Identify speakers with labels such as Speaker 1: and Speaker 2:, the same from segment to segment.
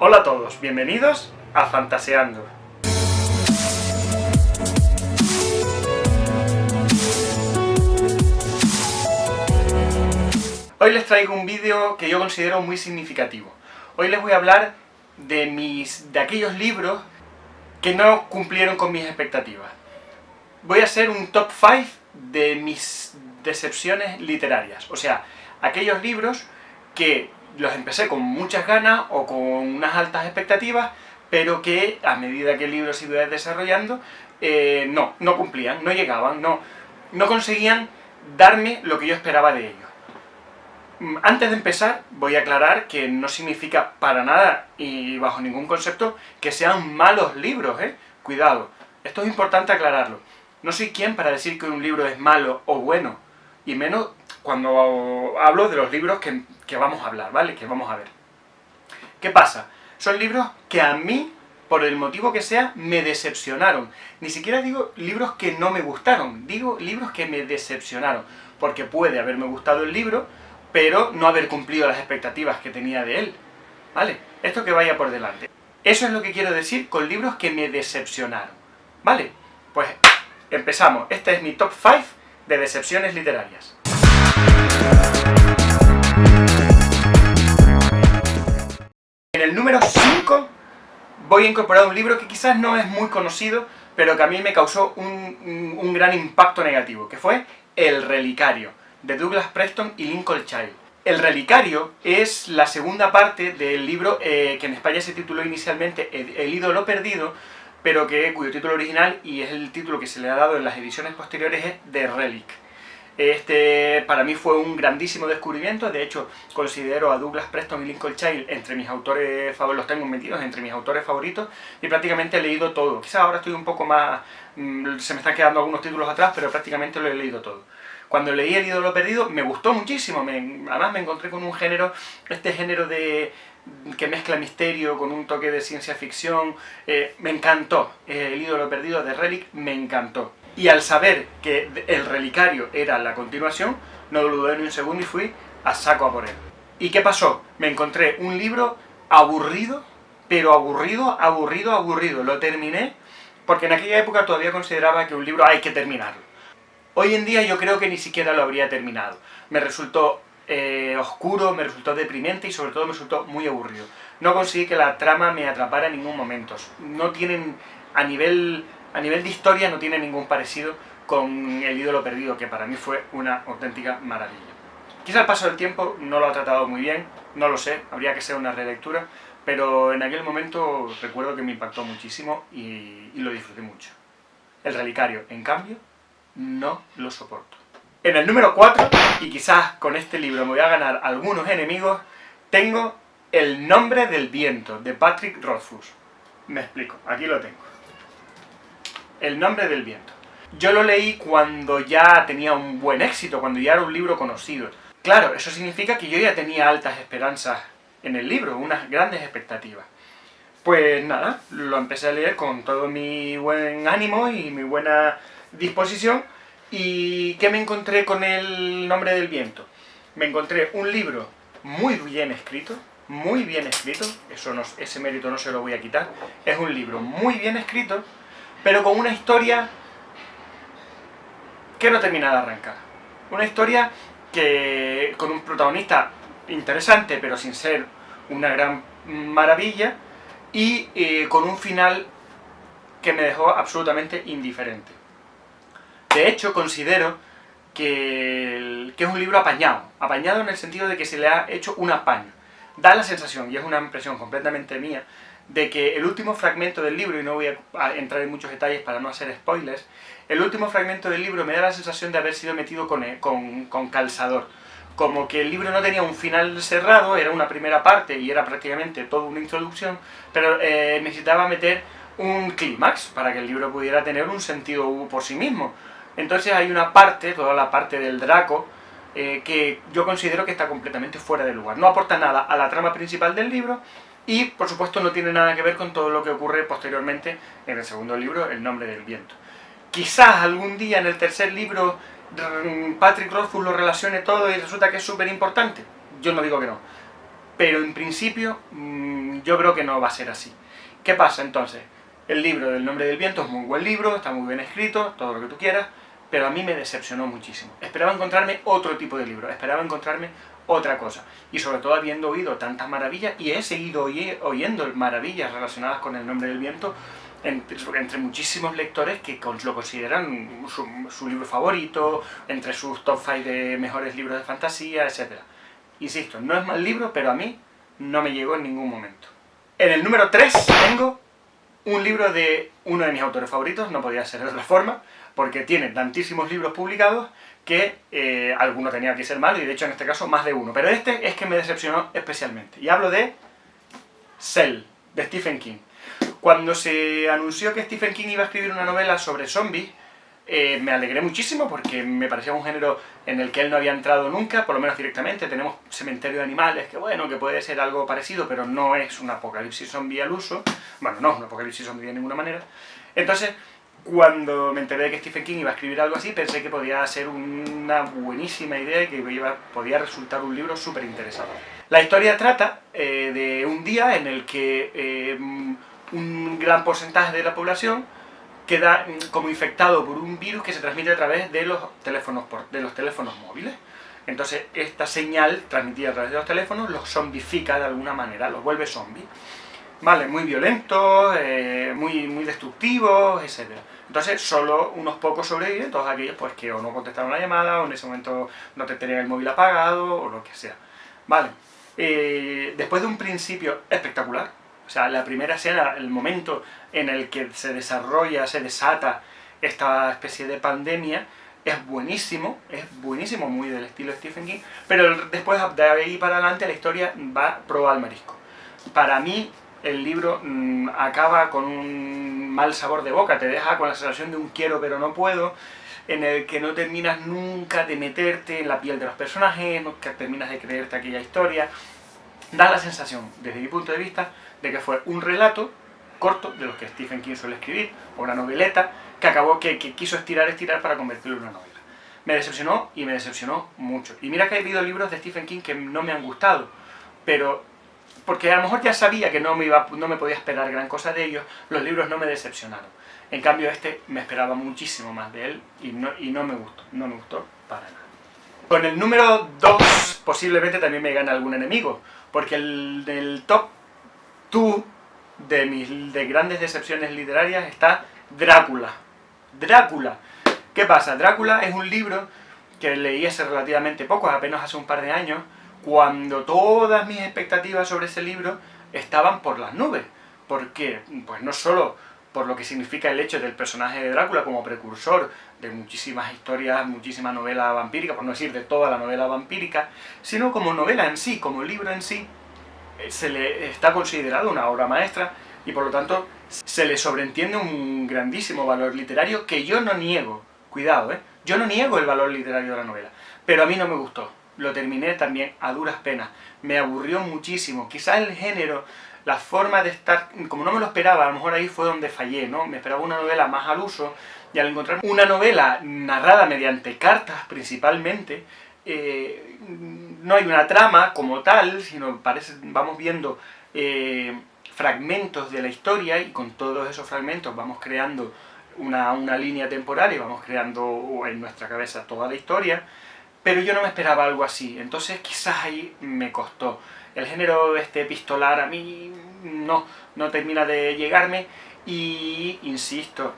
Speaker 1: Hola a todos, bienvenidos a Fantaseando. Hoy les traigo un vídeo que yo considero muy significativo. Hoy les voy a hablar de aquellos libros que no cumplieron con mis expectativas. Voy a hacer un top 5 de mis decepciones literarias. O sea, aquellos libros que los empecé con muchas ganas o con unas altas expectativas, pero que a medida que el libro se iba desarrollando, no cumplían, no llegaban, no conseguían darme lo que yo esperaba de ellos. Antes de empezar, voy a aclarar que no significa para nada y bajo ningún concepto que sean malos libros, ¿eh? Cuidado, esto es importante aclararlo. No soy quien para decir que un libro es malo o bueno, y menos cuando hablo de los libros que vamos a hablar, ¿vale? Que vamos a ver. ¿Qué pasa? Son libros que a mí, por el motivo que sea, me decepcionaron. Ni siquiera digo libros que no me gustaron, digo libros que me decepcionaron. Porque puede haberme gustado el libro, pero no haber cumplido las expectativas que tenía de él. ¿Vale? Esto que vaya por delante. Eso es lo que quiero decir con libros que me decepcionaron. ¿Vale? Pues empezamos. Este es mi top 5 de decepciones literarias. En el número 5 voy a incorporar un libro que quizás no es muy conocido, pero que a mí me causó un gran impacto negativo, que fue El Relicario, de Douglas Preston y Lincoln Child. El Relicario es la segunda parte del libro que en España se tituló inicialmente El ídolo perdido, pero cuyo título original, y es el título que se le ha dado en las ediciones posteriores, es The Relic. Para mí fue un grandísimo descubrimiento. De hecho, considero a Douglas Preston y Lincoln Child entre mis autores favoritos, los tengo metidos entre mis autores favoritos, y prácticamente he leído todo. Quizás ahora estoy un poco más, se me están quedando algunos títulos atrás, pero prácticamente lo he leído todo. Cuando leí El ídolo perdido me gustó muchísimo, además me encontré con un género, género que mezcla misterio con un toque de ciencia ficción, me encantó. El ídolo perdido de Relic me encantó. Y al saber que El Relicario era la continuación, no lo dudé ni un segundo y fui a saco a por él. ¿Y qué pasó? Me encontré un libro aburrido, pero aburrido. Lo terminé porque en aquella época todavía consideraba que un libro hay que terminarlo. Hoy en día yo creo que ni siquiera lo habría terminado. Me resultó oscuro, me resultó deprimente y sobre todo me resultó muy aburrido. No conseguí que la trama me atrapara en ningún momento. No tienen, a nivel de historia, no tiene ningún parecido con El ídolo perdido, que para mí fue una auténtica maravilla. Quizá al paso del tiempo no lo ha tratado muy bien, no lo sé, habría que ser una relectura, pero en aquel momento recuerdo que me impactó muchísimo y lo disfruté mucho. El Relicario, en cambio, no lo soporto. En el número 4, y quizás con este libro me voy a ganar algunos enemigos, tengo El nombre del viento, de Patrick Rothfuss. Me explico, aquí lo tengo. El nombre del viento. Yo lo leí cuando ya tenía un buen éxito, cuando ya era un libro conocido. Claro, eso significa que yo ya tenía altas esperanzas en el libro, unas grandes expectativas. Pues nada, lo empecé a leer con todo mi buen ánimo y mi buena disposición. ¿Y qué me encontré con El nombre del viento? Me encontré un libro muy bien escrito, ese mérito no se lo voy a quitar. Es un libro muy bien escrito, pero con una historia que no termina de arrancar. Una historia que con un protagonista interesante, pero sin ser una gran maravilla, y con un final que me dejó absolutamente indiferente. De hecho, considero que es un libro apañado en el sentido de que se le ha hecho un apaño. Da la sensación, y es una impresión completamente mía, de que el último fragmento del libro, y no voy a entrar en muchos detalles para no hacer spoilers, el último fragmento del libro me da la sensación de haber sido metido con calzador. Como que el libro no tenía un final cerrado, era una primera parte y era prácticamente toda una introducción, pero necesitaba meter un clímax para que el libro pudiera tener un sentido por sí mismo. Entonces hay una parte, toda la parte del Draco, que yo considero que está completamente fuera de lugar. No aporta nada a la trama principal del libro y, por supuesto, no tiene nada que ver con todo lo que ocurre posteriormente en el segundo libro, El nombre del viento. Quizás algún día en el tercer libro Patrick Rothfuss lo relacione todo y resulta que es súper importante. Yo no digo que no. pero en principio yo creo que no va a ser así. ¿Qué pasa entonces? El libro del Nombre del Viento es muy buen libro, está muy bien escrito, todo lo que tú quieras, pero a mí me decepcionó muchísimo. Esperaba encontrarme otro tipo de libro, esperaba encontrarme otra cosa. Y sobre todo habiendo oído tantas maravillas, y he seguido oyendo maravillas relacionadas con el Nombre del Viento, entre muchísimos lectores que lo consideran su libro favorito, entre sus top 5 de mejores libros de fantasía, etc. Insisto, no es mal libro, pero a mí no me llegó en ningún momento. En el número 3 tengo un libro de uno de mis autores favoritos, no podía ser de otra forma, porque tiene tantísimos libros publicados que alguno tenía que ser malo, y de hecho en este caso más de uno. Pero este es que me decepcionó especialmente. Y hablo de Cell, de Stephen King. Cuando se anunció que Stephen King iba a escribir una novela sobre zombies, me alegré muchísimo porque me parecía un género en el que él no había entrado nunca, por lo menos directamente. Tenemos Cementerio de Animales, que bueno, que puede ser algo parecido, pero no es un apocalipsis zombie al uso. Bueno, no es un apocalipsis zombie de ninguna manera. Entonces, cuando me enteré de que Stephen King iba a escribir algo así, pensé que podía ser una buenísima idea y que podía resultar un libro súper interesante. La historia trata de un día en el que un gran porcentaje de la población queda como infectado por un virus que se transmite a través de los teléfonos móviles. Entonces esta señal transmitida a través de los teléfonos los zombifica de alguna manera, los vuelve zombies. Vale, muy violentos, muy destructivos, etc. Entonces solo unos pocos sobreviven, todos aquellos pues que o no contestaron la llamada, o en ese momento no te tenían el móvil apagado, o lo que sea. Vale, después de un principio espectacular, o sea, la primera escena, el momento en el que se desarrolla, se desata esta especie de pandemia, es buenísimo, muy del estilo Stephen King, pero después de ahí para adelante la historia va pro al marisco. Para mí, el libro acaba con un mal sabor de boca, te deja con la sensación de un quiero pero no puedo, en el que no terminas nunca de meterte en la piel de los personajes, nunca terminas de creerte aquella historia. Da la sensación, desde mi punto de vista, de que fue un relato corto, de los que Stephen King suele escribir, o una noveleta, que quiso estirar para convertirlo en una novela. Me decepcionó, y me decepcionó mucho. Y mira que he leído libros de Stephen King que no me han gustado, pero porque a lo mejor ya sabía que no me podía esperar gran cosa de ellos, los libros no me decepcionaron. En cambio este me esperaba muchísimo más de él y no me gustó para nada. Con el número 2 posiblemente también me gane algún enemigo, porque el top 2 de grandes decepciones literarias está Drácula. Drácula. ¿Qué pasa? Drácula es un libro que leí hace relativamente poco, apenas hace un par de años, cuando todas mis expectativas sobre ese libro estaban por las nubes. ¿Por qué? Pues no solo por lo que significa el hecho del personaje de Drácula como precursor de muchísimas historias, muchísima novela vampírica, por no decir de toda la novela vampírica, sino como novela en sí, como libro en sí, se le está considerado una obra maestra y por lo tanto se le sobreentiende un grandísimo valor literario que yo no niego. Cuidado, yo no niego el valor literario de la novela, pero a mí no me gustó. Lo terminé también a duras penas, me aburrió muchísimo. Quizás el género, la forma de estar, como no me lo esperaba, a lo mejor ahí fue donde fallé, ¿no? Me esperaba una novela más al uso, y al encontrar una novela narrada mediante cartas principalmente, no hay una trama como tal, sino vamos viendo fragmentos de la historia, y con todos esos fragmentos vamos creando una línea temporal y vamos creando en nuestra cabeza toda la historia. Pero yo no me esperaba algo así, entonces quizás ahí me costó. El género epistolar a mí no termina de llegarme, y insisto,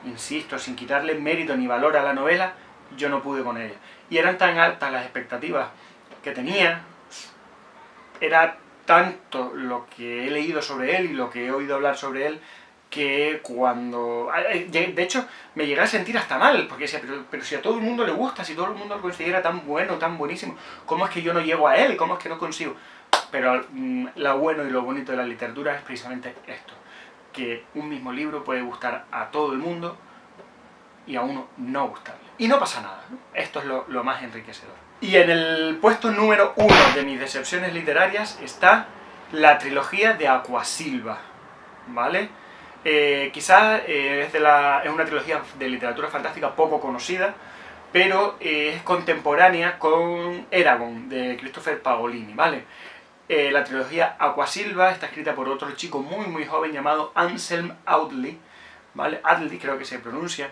Speaker 1: sin quitarle mérito ni valor a la novela, yo no pude con ella. Y eran tan altas las expectativas que tenía, era tanto lo que he leído sobre él y lo que he oído hablar sobre él, que cuando... De hecho, me llegué a sentir hasta mal, porque decía, pero si a todo el mundo le gusta, si todo el mundo lo considera tan bueno, tan buenísimo, ¿cómo es que yo no llego a él? ¿Cómo es que no consigo? Pero lo bueno y lo bonito de la literatura es precisamente esto, que un mismo libro puede gustar a todo el mundo y a uno no gustarle. Y no pasa nada, ¿no? Esto es lo más enriquecedor. Y en el puesto número 1 de mis decepciones literarias está la trilogía de Aquasilva, ¿vale? Quizás es una trilogía de literatura fantástica poco conocida, pero es contemporánea con Eragon, de Christopher Paolini, ¿vale? La trilogía Aquasilva está escrita por otro chico muy joven llamado Anselm Audley, ¿vale? Audley creo que se pronuncia.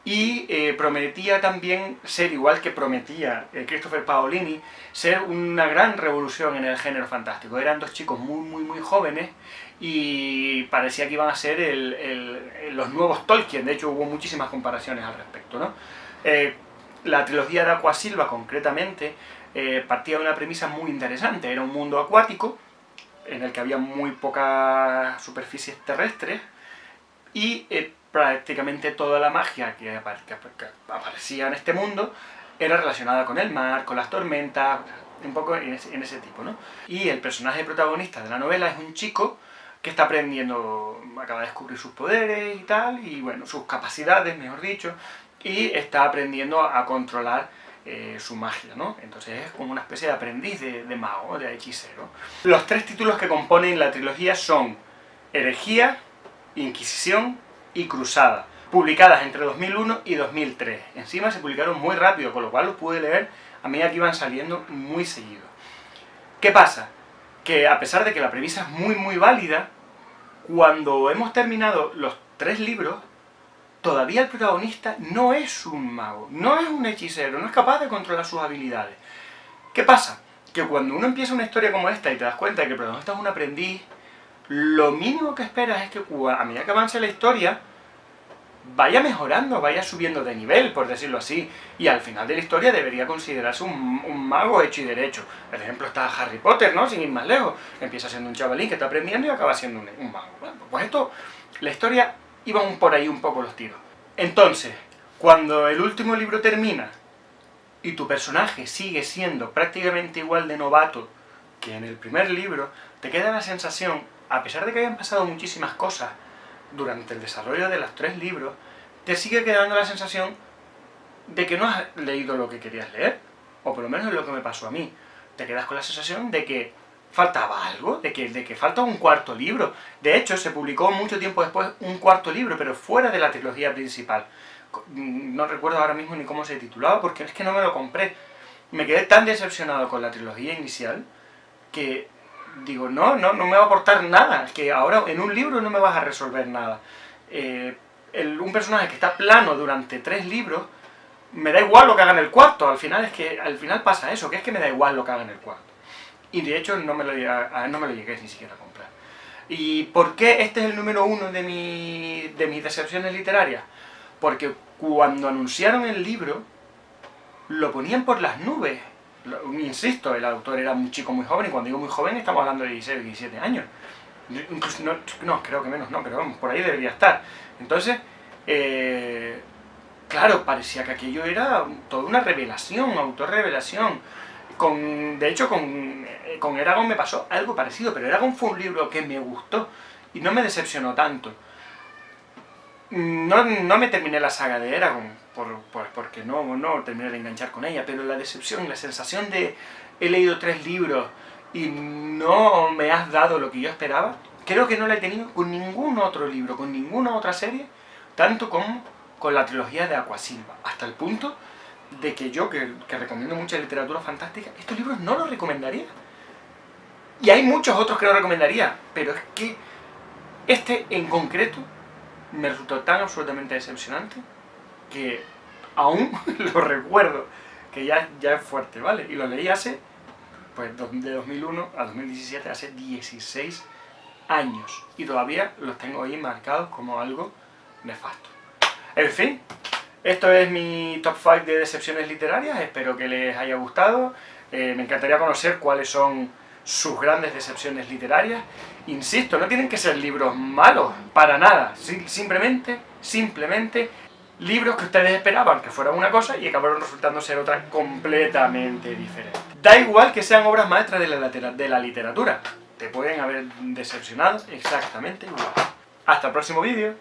Speaker 1: Y prometía también ser, igual que prometía Christopher Paolini, ser una gran revolución en el género fantástico. Eran dos chicos muy jóvenes y parecía que iban a ser los nuevos Tolkien. De hecho hubo muchísimas comparaciones al respecto, ¿no? La trilogía de Aquasilva concretamente partía de una premisa muy interesante. Era un mundo acuático en el que había muy pocas superficies terrestres y prácticamente toda la magia que aparecía en este mundo era relacionada con el mar, con las tormentas, un poco en ese tipo, ¿no? Y el personaje protagonista de la novela es un chico que está aprendiendo, acaba de descubrir sus poderes y tal, y bueno, sus capacidades, mejor dicho, y está aprendiendo a controlar su magia, ¿no? Entonces es como una especie de aprendiz de mago, de hechicero. Los tres títulos que componen la trilogía son Herejía, Inquisición y Cruzada, publicadas entre 2001 y 2003. Encima se publicaron muy rápido, con lo cual los pude leer a medida que iban saliendo muy seguido. ¿Qué pasa? Que a pesar de que la premisa es muy válida, cuando hemos terminado los tres libros, todavía el protagonista no es un mago, no es un hechicero, no es capaz de controlar sus habilidades. ¿Qué pasa? Que cuando uno empieza una historia como esta y te das cuenta de que el protagonista es un aprendiz, lo mínimo que esperas es que a medida que avance la historia vaya mejorando, vaya subiendo de nivel, por decirlo así, y al final de la historia debería considerarse un mago hecho y derecho. El ejemplo está Harry Potter, ¿no? Sin ir más lejos. Empieza siendo un chavalín que está aprendiendo y acaba siendo un mago. Bueno, pues esto, la historia iba por ahí un poco los tiros. Entonces, cuando el último libro termina y tu personaje sigue siendo prácticamente igual de novato que en el primer libro, te queda la sensación, a pesar de que hayan pasado muchísimas cosas durante el desarrollo de los tres libros, te sigue quedando la sensación de que no has leído lo que querías leer, o por lo menos es lo que me pasó a mí. Te quedas con la sensación de que faltaba algo, de que falta un cuarto libro. De hecho, se publicó mucho tiempo después un cuarto libro, pero fuera de la trilogía principal. No recuerdo ahora mismo ni cómo se titulaba, porque es que no me lo compré. Me quedé tan decepcionado con la trilogía inicial que digo, no me va a aportar nada, es que ahora en un libro no me vas a resolver nada. Un personaje que está plano durante 3 libros, me da igual lo que haga en el cuarto, al final pasa eso, que es que me da igual lo que haga en el cuarto. Y de hecho no me lo llegué ni siquiera a comprar. ¿Y por qué este es el número 1 de mis decepciones literarias? Porque cuando anunciaron el libro, lo ponían por las nubes. Insisto, el autor era un chico muy joven, y cuando digo muy joven estamos hablando de 16 o 17 años. Incluso, no, creo que menos, no, pero vamos, por ahí debería estar. Entonces, claro, parecía que aquello era toda una revelación, autorrevelación. De hecho, con Eragon me pasó algo parecido, pero Eragon fue un libro que me gustó y no me decepcionó tanto. No me terminé la saga de Eragon, porque no terminé de enganchar con ella, pero la decepción, la sensación de he leído 3 libros y no me has dado lo que yo esperaba, creo que no la he tenido con ningún otro libro, con ninguna otra serie, tanto como con la trilogía de Aquasilva, hasta el punto de que yo, que recomiendo mucha literatura fantástica, estos libros no los recomendaría. Y hay muchos otros que no recomendaría, pero es que este en concreto me resultó tan absolutamente decepcionante que aún lo recuerdo, que ya es fuerte, ¿vale? Y lo leí hace, pues de 2001 a 2017, hace 16 años. Y todavía los tengo ahí marcados como algo nefasto. En fin, esto es mi top 5 de decepciones literarias, espero que les haya gustado. Me encantaría conocer cuáles son sus grandes decepciones literarias. Insisto, no tienen que ser libros malos, para nada, simplemente libros que ustedes esperaban que fueran una cosa y acabaron resultando ser otra completamente diferente. Da igual que sean obras maestras de la literatura, te pueden haber decepcionado exactamente igual. Hasta el próximo vídeo.